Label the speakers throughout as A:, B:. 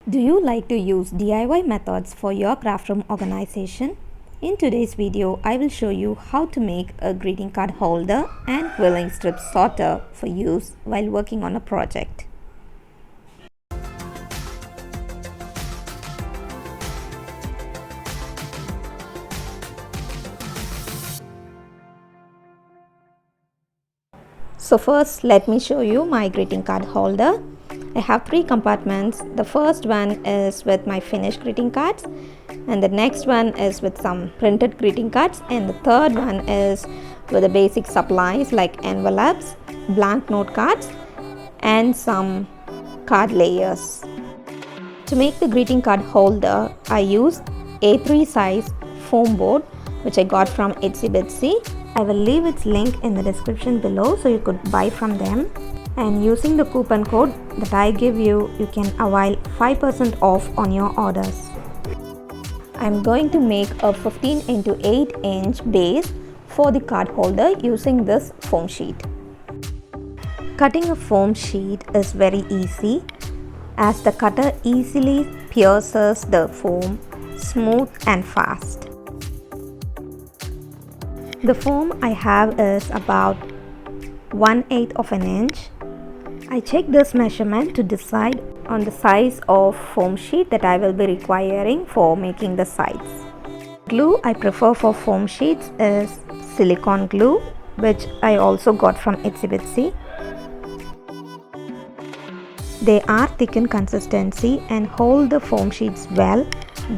A: Do you like to use DIY methods for your craft room organization? In today's video, I will show you how to make a greeting card holder and quilling strip sorter for use while working on a project. So first, let me show you my greeting card holder. I have 3 compartments. The first one is with my finished greeting cards, and the next one is with some printed greeting cards, and the third one is with the basic supplies like envelopes, blank note cards, and some card layers. To make the greeting card holder, I used A3 size foam board which I got from Bitsy. I will leave its link in the description below so you could buy from them. And using the coupon code that I give you, you can avail 5% off on your orders. I'm going to make a 15 into 8 inch base for the card holder using this foam sheet. Cutting a foam sheet is very easy as the cutter easily pierces the foam smooth and fast. The foam I have is about 1/8 of an inch. I checked this measurement to decide on the size of foam sheet that I will be requiring for making the sides. Glue I prefer for foam sheets is silicone glue, which I also got from Itsy. They are thick in consistency and hold the foam sheets well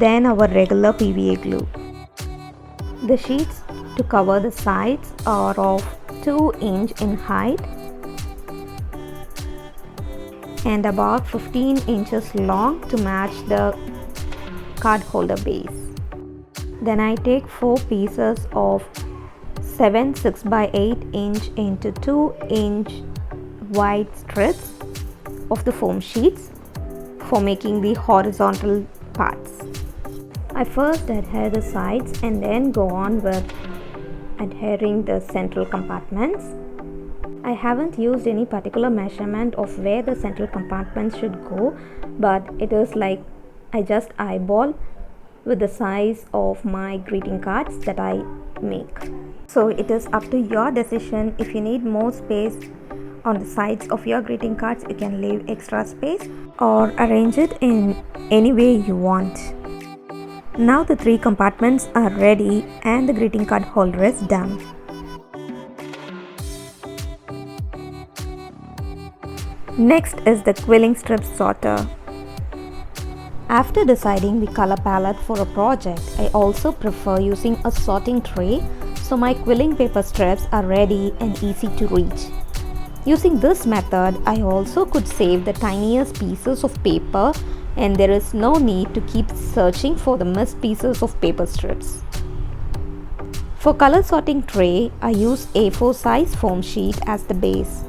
A: than our regular PVA glue. The sheets to cover the sides are of 2 inch in height and about 15 inches long to match the card holder base. Then I take 4 pieces of 7 6x8 inch into 2 inch wide strips of the foam sheets for making the horizontal parts. I first adhere the sides and then go on with adhering the central compartments. I haven't used any particular measurement of where the central compartments should go, but it is like I just eyeball with the size of my greeting cards that I make. So it is up to your decision. If you need more space on the sides of your greeting cards, you can leave extra space or arrange it in any way you want. Now the 3 compartments are ready and the greeting card holder is done. Next is the quilling strip sorter. After deciding the color palette for a project, I also prefer using a sorting tray so my quilling paper strips are ready and easy to reach. Using this method, I also could save the tiniest pieces of paper and there is no need to keep searching for the missed pieces of paper strips. For color sorting tray, I use A4 size foam sheet as the base.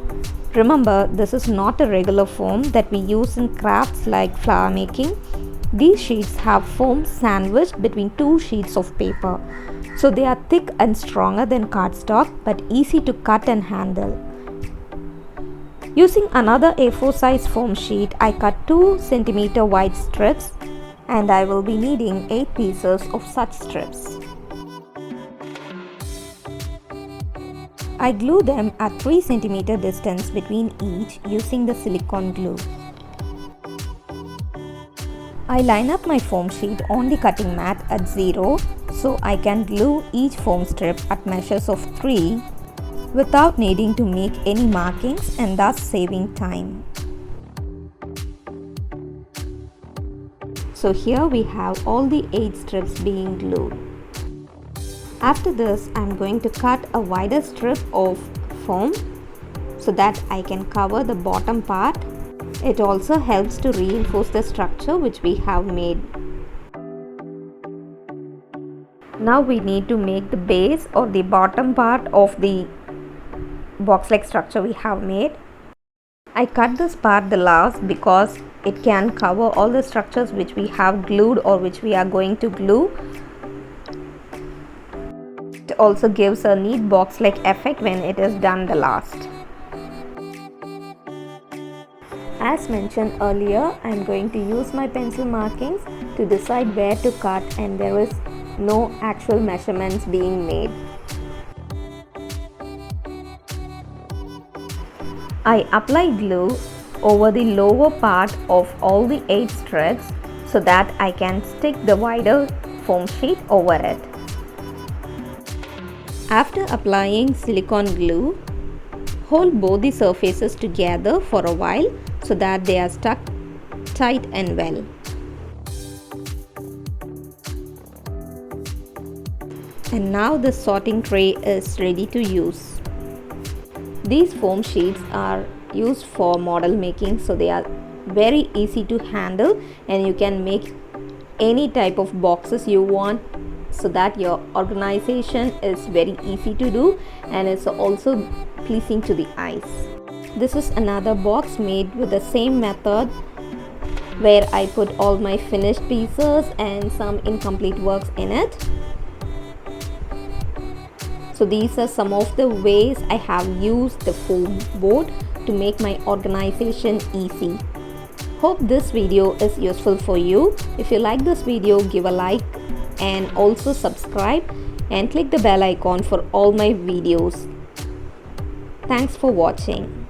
A: Remember, this is not a regular foam that we use in crafts like flower making. These sheets have foam sandwiched between 2 sheets of paper. So they are thick and stronger than cardstock but easy to cut and handle. Using another A4 size foam sheet, I cut 2 cm wide strips and I will be needing 8 pieces of such strips. I glue them at 3 cm distance between each using the silicone glue. I line up my foam sheet on the cutting mat at 0 so I can glue each foam strip at measures of 3 without needing to make any markings and thus saving time. So here we have all the 8 strips being glued. After this, I am going to cut a wider strip of foam so that I can cover the bottom part. It also helps to reinforce the structure which we have made. Now we need to make the base or the bottom part of the box-like structure we have made. I cut this part the last because it can cover all the structures which we have glued or which we are going to glue. It also gives a neat box-like effect when it is done the last. As mentioned earlier, I am going to use my pencil markings to decide where to cut, and there is no actual measurements being made. I apply glue over the lower part of all the 8 strips so that I can stick the wider foam sheet over it. After applying silicone glue, hold both the surfaces together for a while so that they are stuck tight and well. And now the sorting tray is ready to use. These foam sheets are used for model making, so they are very easy to handle, and you can make any type of boxes you want, so that your organization is very easy to do and it's also pleasing to the eyes. This is another box made with the same method, where I put all my finished pieces and some incomplete works in it. So these are some of the ways I have used the foam board to make my organization easy. Hope this video is useful for you. If you like this video, give a like and also subscribe and click the bell icon for all my videos. Thanks for watching.